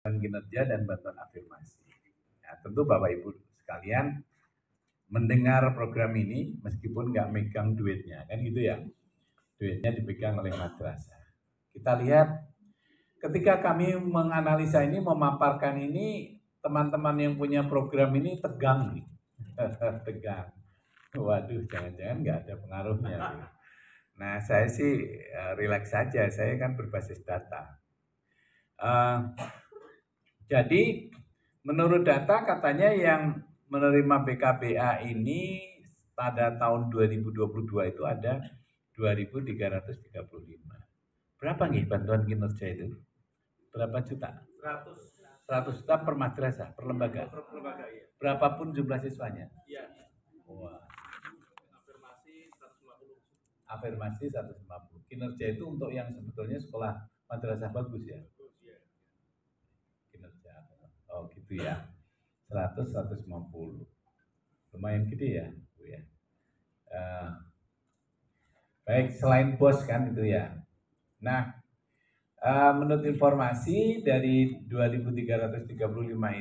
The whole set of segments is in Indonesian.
kinerja dan bantuan afirmasi. Nah, tentu Bapak Ibu sekalian mendengar program ini meskipun nggak megang duitnya, kan gitu ya. Duitnya dipegang oleh madrasah. Kita lihat ketika kami menganalisa ini, memaparkan ini, teman-teman yang punya program ini tegang nih. Tegang. Waduh, jangan-jangan nggak ada pengaruhnya. Nah, saya sih relax saja, saya kan berbasis data. Jadi menurut data katanya yang menerima BKPA ini pada tahun 2022 itu ada 2.335. Berapa nih bantuan kinerja itu? Berapa juta? 100 juta per madrasah, per lembaga. Berapapun jumlah siswanya. Iya. Wah. Afirmasi 150. Kinerja itu untuk yang sebetulnya sekolah madrasah bagus ya. Kinerja. Oh gitu ya. 100-150. Lumayan gede ya, Bu ya. Baik, selain bos kan itu ya. Nah, menurut informasi dari 2.335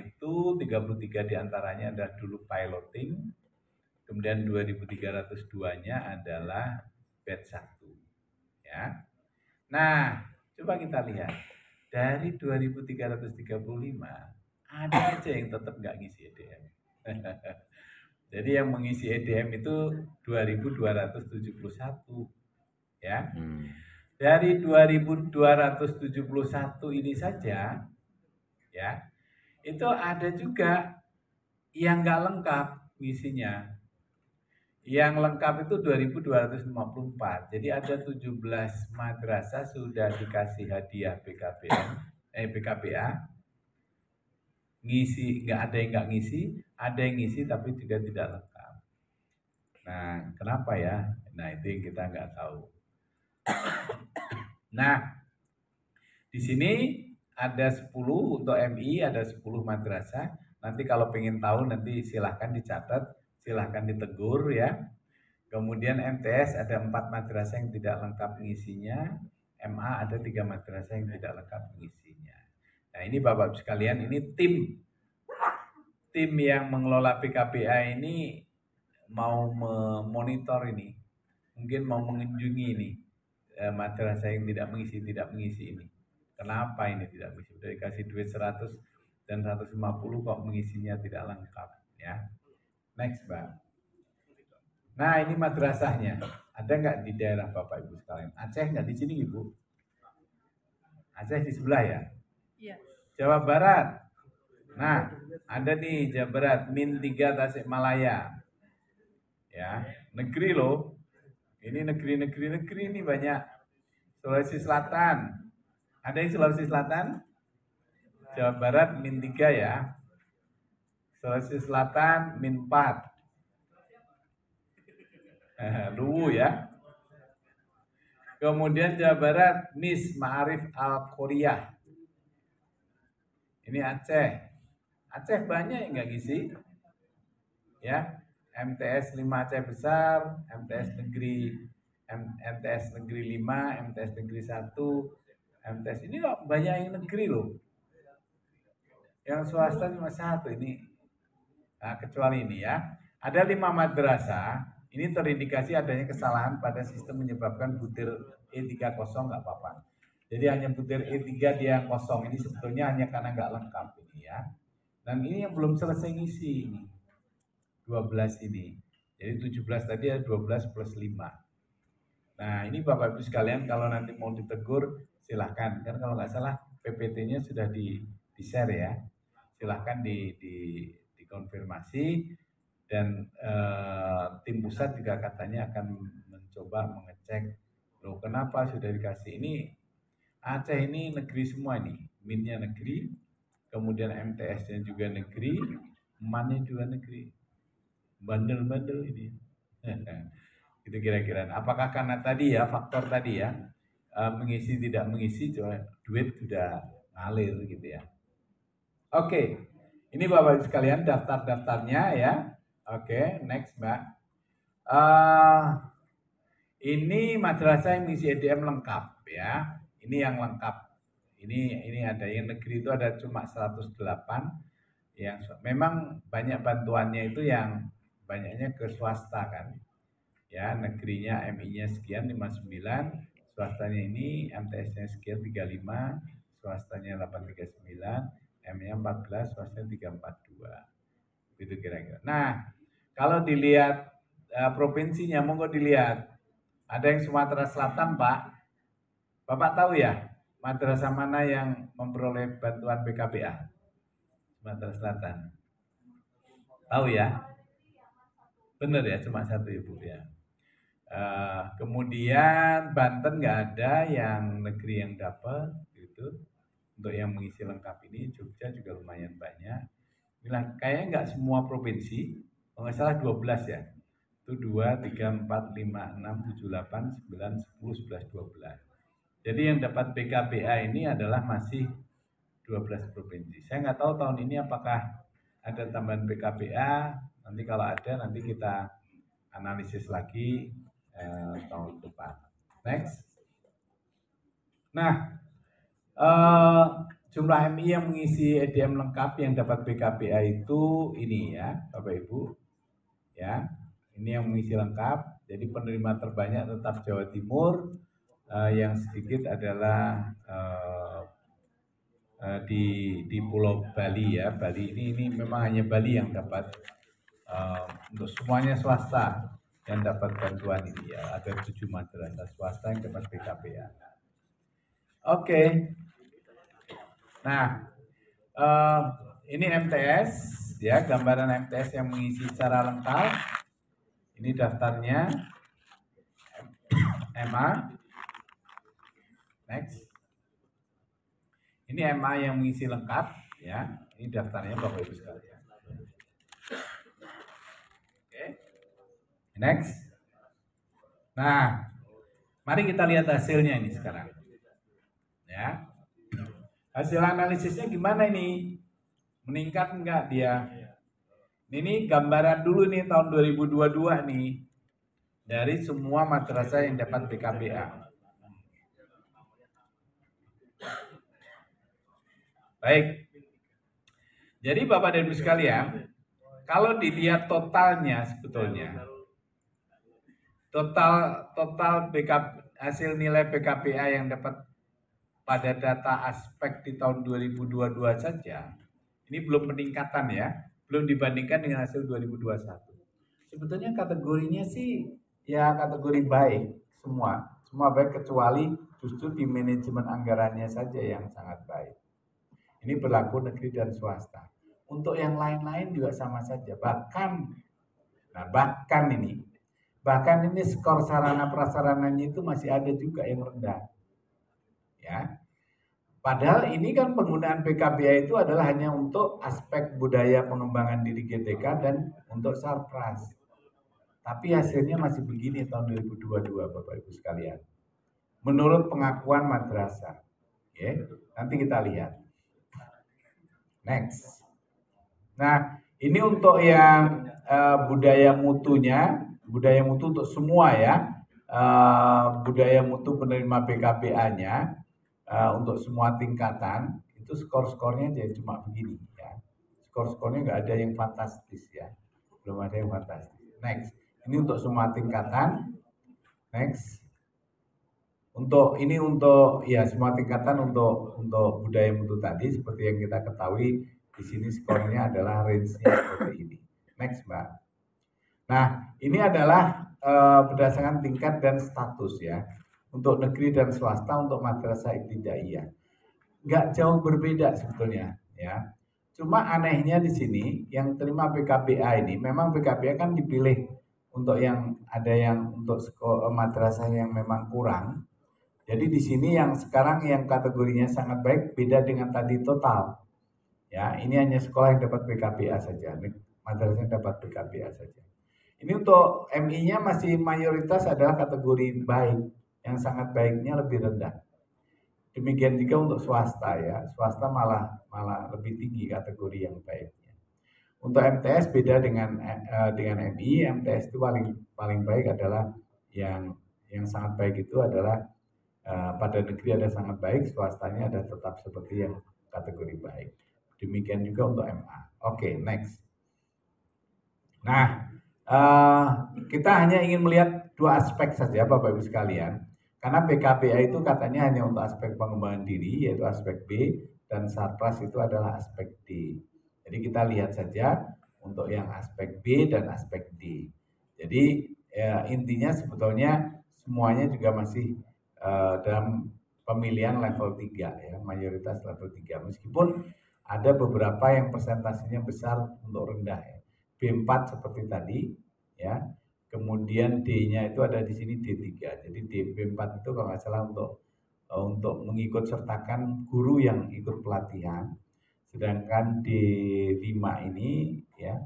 itu 33 diantaranya adalah dulu piloting, kemudian 2.302-nya adalah batch 1. Ya. Nah, coba kita lihat. Dari 2.335 ada aja yang tetap nggak ngisi EDM. Jadi yang mengisi EDM itu 2.271 ya. Dari 2.271 ini saja ya, itu ada juga yang nggak lengkap ngisinya. Yang lengkap itu 2.254. Jadi ada 17 madrasah sudah dikasih hadiah BKPA. Ngisi, nggak ada yang nggak ngisi, ada yang ngisi tapi juga tidak lengkap. Nah, kenapa ya? Nah, itu yang kita nggak tahu. Nah, di sini ada 10 untuk MI, ada 10 madrasah. Nanti kalau pengen tahu nanti silahkan dicatat, silahkan ditegur ya. Kemudian MTS ada 4 madrasah yang tidak lengkap pengisinya, MA ada 3 madrasah yang tidak lengkap pengisinya. Nah ini Bapak sekalian, ini tim yang mengelola PKPA ini mau memonitor ini, mungkin mau mengunjungi ini madrasah yang tidak mengisi ini. Kenapa ini tidak mengisi? Udah dikasih duit 100 dan 150 kok mengisinya tidak lengkap ya. Next Mbak. Nah ini madrasahnya. Ada nggak di daerah Bapak Ibu sekalian? Aceh nggak di sini Ibu? Aceh di sebelah ya? Iya. Jawa Barat. Nah, ada nih Jawa Barat, Min 3 Tasikmalaya. Ya, negeri loh. Ini negeri ini banyak. Sulawesi Selatan. Ada yang Sulawesi Selatan? Jawa Barat Min 3 ya. Sulawesi Selatan Min 4. Luwu ya. Kemudian Jawa Barat Nis Ma'arif Al-Qoriyah. Ini Aceh. Aceh banyak yang nggak ngisi. Ya, MTS 5 Aceh Besar, MTS Negeri 5, MTS Negeri 1, MTS ini kok banyak yang negeri loh. Yang swasta cuma 1 ini. Nah, kecuali ini ya. Ada 5 madrasah, ini terindikasi adanya kesalahan pada sistem menyebabkan butir E30 nggak apa-apa. Jadi hanya butir E3 dia yang kosong, ini sebetulnya hanya karena nggak lengkap ini ya. Dan ini yang belum selesai ngisi ini. 12 ini. Jadi 17 tadi ada 12 plus 5. Nah ini Bapak Ibu sekalian kalau nanti mau ditegur silahkan. Kan kalau nggak salah PPT-nya sudah di-share ya. Silahkan dikonfirmasi. Dan tim pusat juga katanya akan mencoba mengecek. Loh kenapa sudah dikasih ini? Aceh ini negeri semua ini. Min-nya negeri. Kemudian MTS-nya juga negeri. MAN-nya juga negeri. Bandel-bandel ini. Itu kira-kira. Apakah karena tadi ya, faktor tadi ya, mengisi tidak mengisi, duit sudah ngalir gitu ya. Oke, ini Bapak Ibu sekalian daftar-daftarnya ya. Oke, next Mbak. Ini madrasah yang mengisi EDM lengkap ya. Ini yang lengkap. Ini ada yang negeri itu ada cuma 108, yang memang banyak bantuannya itu yang banyaknya ke swasta kan. Ya, negerinya MI-nya sekian 59, swastanya ini MTS-nya sekian 35, swastanya 839, M-nya 14, swastanya 342. Gitu kira-kira. Nah, kalau dilihat provinsinya, monggo dilihat. Ada yang Sumatera Selatan, Pak. Bapak tahu ya, madrasah mana yang memperoleh bantuan BKPA? Sumatera Selatan. Tahu ya? Benar ya, cuma satu Ibu ya. Kemudian Banten nggak ada yang negeri yang dapat gitu. Untuk yang mengisi lengkap ini Jogja juga lumayan banyak. Bilang kayaknya nggak semua provinsi, kalau nggak salah 12 ya. Itu 2, 3, 4, 5, 6, 7, 8, 9, 10, 11, 12. Jadi yang dapat BKPA ini adalah masih 12 provinsi. Saya nggak tahu tahun ini apakah ada tambahan BKPA. Nanti kalau ada nanti kita analisis lagi tahun depan. Next. Nah, jumlah MI yang mengisi EDM lengkap yang dapat BKPA itu ini ya, Bapak Ibu. Ya, ini yang mengisi lengkap. Jadi penerima terbanyak tetap Jawa Timur. Yang sedikit adalah di Pulau Bali ya. Bali ini memang hanya Bali yang dapat. Untuk semuanya swasta yang dapat bantuan ini ya, ada 7 madrasah swasta yang dapat BKPA. Oke. Nah, ini MTS ya, gambaran MTS yang mengisi secara lengkap. Ini daftarnya. MA. Next. Ini MA yang mengisi lengkap ya. Ini daftarnya Bapak Ibu sekalian. Oke. Next. Nah, mari kita lihat hasilnya ini sekarang. Ya. Hasil analisisnya gimana ini? Meningkat enggak dia? Ini gambaran dulu nih tahun 2022 nih. Dari semua madrasah yang dapat BKPA. Baik. Jadi Bapak dan Ibu sekalian, kalau dilihat totalnya sebetulnya total hasil nilai BKPA yang dapat pada data aspek di tahun 2022 saja, ini belum peningkatan ya, belum dibandingkan dengan hasil 2021. Sebetulnya kategorinya sih ya kategori baik semua baik kecuali justru di manajemen anggarannya saja yang sangat baik. Ini berlaku negeri dan swasta. Untuk yang lain-lain juga sama saja. Bahkan ini skor sarana prasarananya itu masih ada juga yang rendah. Ya. Padahal ini kan penggunaan PKBA itu adalah hanya untuk aspek budaya pengembangan diri GTK dan untuk sarpras. Tapi hasilnya masih begini tahun 2022 Bapak Ibu sekalian. Menurut pengakuan madrasah. Ya, nanti kita lihat. Next. Nah, ini untuk yang budaya mutunya, budaya mutu untuk semua ya. Budaya mutu penerima PKPA-nya untuk semua tingkatan itu skor-skornya jadi cuma begini ya. Skor-skornya nggak ada yang fantastis ya, belum ada yang fantastis. Next, ini untuk semua tingkatan. Next, untuk ya semua tingkatan untuk budaya mutu tadi seperti yang kita ketahui di sini skornya adalah range-nya seperti ini. Next, Mbak. Nah, ini adalah berdasarkan tingkat dan status ya. Untuk negeri dan swasta untuk madrasah ibtidaiyah. Nggak jauh berbeda sebetulnya ya. Cuma anehnya di sini yang terima PKBA ini memang PKBA kan dipilih untuk yang ada yang untuk sekolah madrasah yang memang kurang. Jadi di sini yang sekarang yang kategorinya sangat baik beda dengan tadi total. Ya, ini hanya sekolah yang dapat PKBA saja. Madrasah dapat PKBA saja. Ini untuk MI-nya masih mayoritas adalah kategori baik. Yang sangat baiknya lebih rendah. Demikian juga untuk swasta ya, swasta malah lebih tinggi kategori yang baiknya. Untuk MTS beda dengan MI, MTS itu paling baik adalah yang sangat baik itu adalah pada negeri ada sangat baik, swastanya ada tetap seperti yang kategori baik. Demikian juga untuk MA. Oke, next. Nah, kita hanya ingin melihat dua aspek saja Bapak Ibu sekalian. Karena PKBA itu katanya hanya untuk aspek pengembangan diri, yaitu aspek B, dan Sarpras itu adalah aspek D. Jadi kita lihat saja untuk yang aspek B dan aspek D. Jadi ya, intinya sebetulnya semuanya juga masih dalam pemilihan level 3 ya, mayoritas level 3. Meskipun ada beberapa yang persentasenya besar untuk rendah ya. B4 seperti tadi ya. Kemudian D-nya itu ada di sini D3. Jadi B4 itu kalau nggak salah untuk mengikut sertakan guru yang ikut pelatihan. Sedangkan D5 ini ya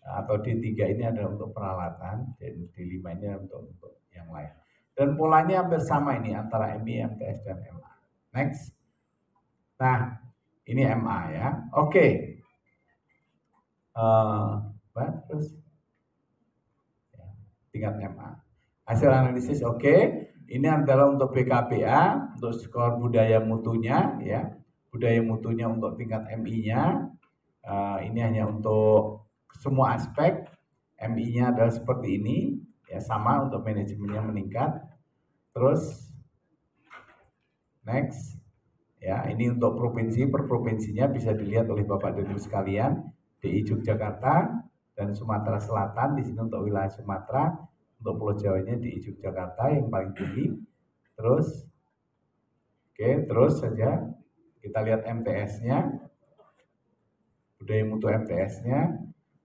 atau D3 ini adalah untuk peralatan dan D5 ini untuk yang lain. Dan polanya hampir sama ini antara MI, MTS dan MA. Next. Nah, ini MA ya. Oke. Terus tingkat MA. Hasil analisis oke. Ini adalah untuk PKPA, untuk skor budaya mutunya ya. Budaya mutunya untuk tingkat MI-nya. Ini hanya untuk semua aspek. MI-nya adalah seperti ini, ya sama untuk manajemennya meningkat. Terus next. Ya, ini untuk provinsi, per provinsinya bisa dilihat oleh Bapak dan Ibu sekalian. DI Yogyakarta dan Sumatera Selatan, di sini untuk wilayah Sumatera, untuk Pulau Jawanya DI Yogyakarta yang paling tinggi. Terus, oke, terus saja kita lihat MTS-nya, budaya mutu MTS-nya,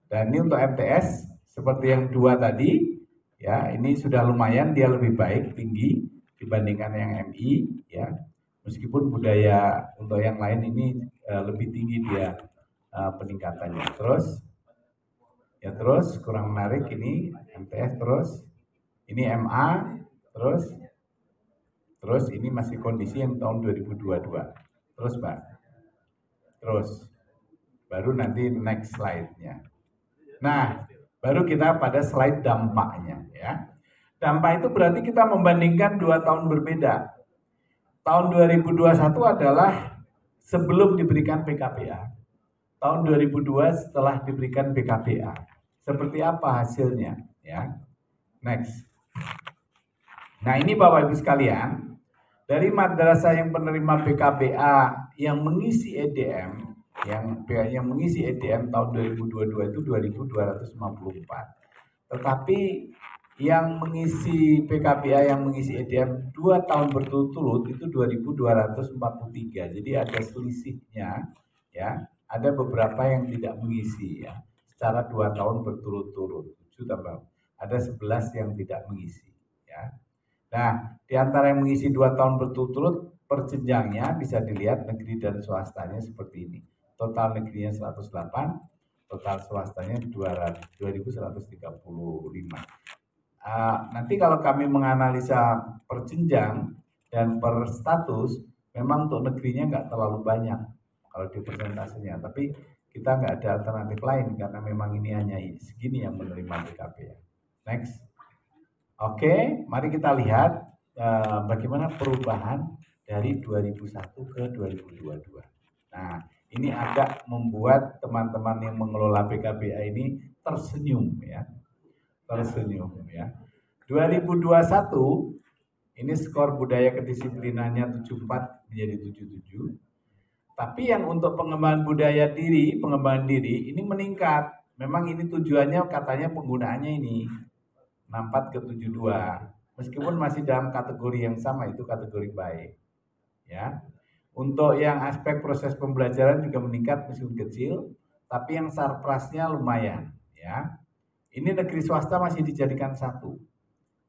dan ini untuk MTS seperti yang dua tadi, ya ini sudah lumayan dia lebih baik tinggi dibandingkan yang MI, ya meskipun budaya untuk yang lain ini lebih tinggi dia peningkatannya. Terus kurang menarik ini MTS, terus ini MA, terus ini masih kondisi yang tahun 2022. Terus Pak, terus baru nanti next slide-nya. Nah, baru kita pada slide dampaknya ya. Dampak itu berarti kita membandingkan 2 tahun berbeda. Tahun 2021 adalah sebelum diberikan PKPA. Tahun 2002 setelah diberikan PKPA. Seperti apa hasilnya ya? Next. Nah, ini Bapak Ibu sekalian, dari madrasah yang penerima PKPA yang mengisi EDM yang mengisi EDM tahun 2022 itu 2.254. Tetapi yang mengisi PKPA yang mengisi EDM 2 tahun berturut-turut itu 2.243. Jadi ada selisihnya ya. Ada beberapa yang tidak mengisi ya. Secara 2 tahun berturut-turut. 7 tambah. Ada 11 yang tidak mengisi ya. Nah, di antara yang mengisi 2 tahun berturut-turut perjenjangnya bisa dilihat negeri dan swastanya seperti ini. Total negerinya 108, total swastanya 2.135. Nanti kalau kami menganalisa per jenjang dan per status, memang untuk negerinya nggak terlalu banyak kalau di persentasenya, tapi kita nggak ada alternatif lain karena memang ini hanya segini yang menerima PKP ya. Next. Oke, mari kita lihat bagaimana perubahan dari 2001 ke 2022. Nah, ini agak membuat teman-teman yang mengelola PKPA ini tersenyum ya. 2021 ini skor budaya kedisiplinannya 74 menjadi 77. Tapi yang untuk pengembangan budaya diri, pengembangan diri ini meningkat. Memang ini tujuannya katanya penggunaannya ini 64 ke 72. Meskipun masih dalam kategori yang sama, itu kategori baik. Ya. Untuk yang aspek proses pembelajaran juga meningkat meskipun kecil, tapi yang sarprasnya lumayan, ya. Ini negeri swasta masih dijadikan 1.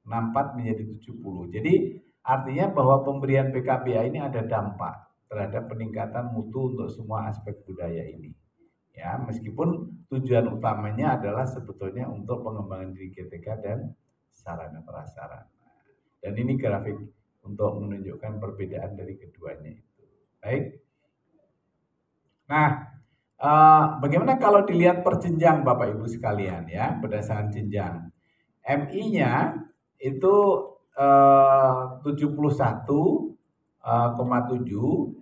64 menjadi 70. Jadi artinya bahwa pemberian PKPA ini ada dampak terhadap peningkatan mutu untuk semua aspek budaya ini. Ya, meskipun tujuan utamanya adalah sebetulnya untuk pengembangan diri GTK dan sarana prasarana. Dan ini grafik untuk menunjukkan perbedaan dari keduanya itu. Baik. Nah, bagaimana kalau dilihat per jenjang Bapak Ibu sekalian ya, berdasarkan jenjang. MI-nya itu 71,7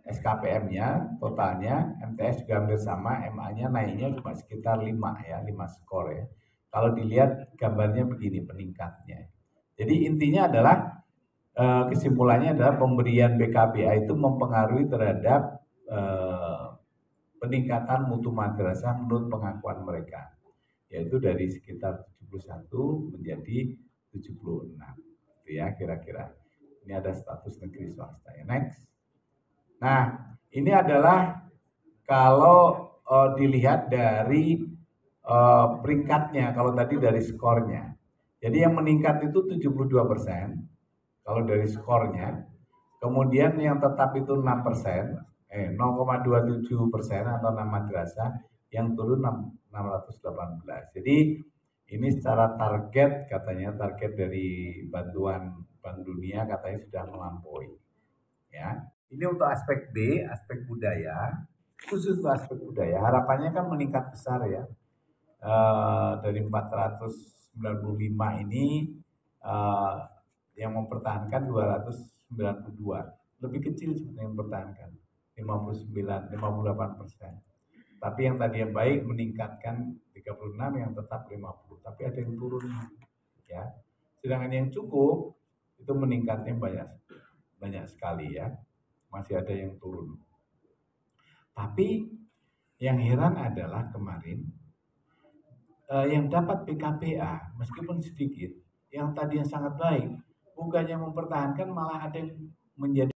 SKPM-nya totalnya, MTS juga hampir sama, MA-nya naiknya cuma sekitar 5 ya, 5 skor ya. Kalau dilihat gambarnya begini peningkatnya. Jadi intinya adalah kesimpulannya adalah pemberian BKPA itu mempengaruhi terhadap peningkatan mutu madrasah menurut pengakuan mereka, yaitu dari sekitar 71 menjadi 76. Itu ya kira-kira. Ini ada status negeri swasta ya. Next. Nah, ini adalah kalau dilihat dari peringkatnya, kalau tadi dari skornya. Jadi yang meningkat itu 72% kalau dari skornya. Kemudian yang tetap itu 6%, 0,27% atau 6 madrasah, yang turun 618. Jadi ini secara target, katanya target dari bantuan Bank Dunia katanya sudah melampaui. Ya, ini untuk aspek B, aspek budaya. Khusus untuk aspek budaya, harapannya kan meningkat besar ya. Dari 495 ini yang mempertahankan 292, lebih kecil sebenarnya yang mempertahankan 58%. Tapi yang tadi yang baik meningkatkan 36, yang tetap 50, tapi ada yang turun ya. Sedangkan yang cukup itu meningkatnya banyak sekali ya, masih ada yang turun. Tapi yang heran adalah kemarin yang dapat PKPA meskipun sedikit, yang tadi yang sangat baik, bukannya mempertahankan malah ada yang menjadi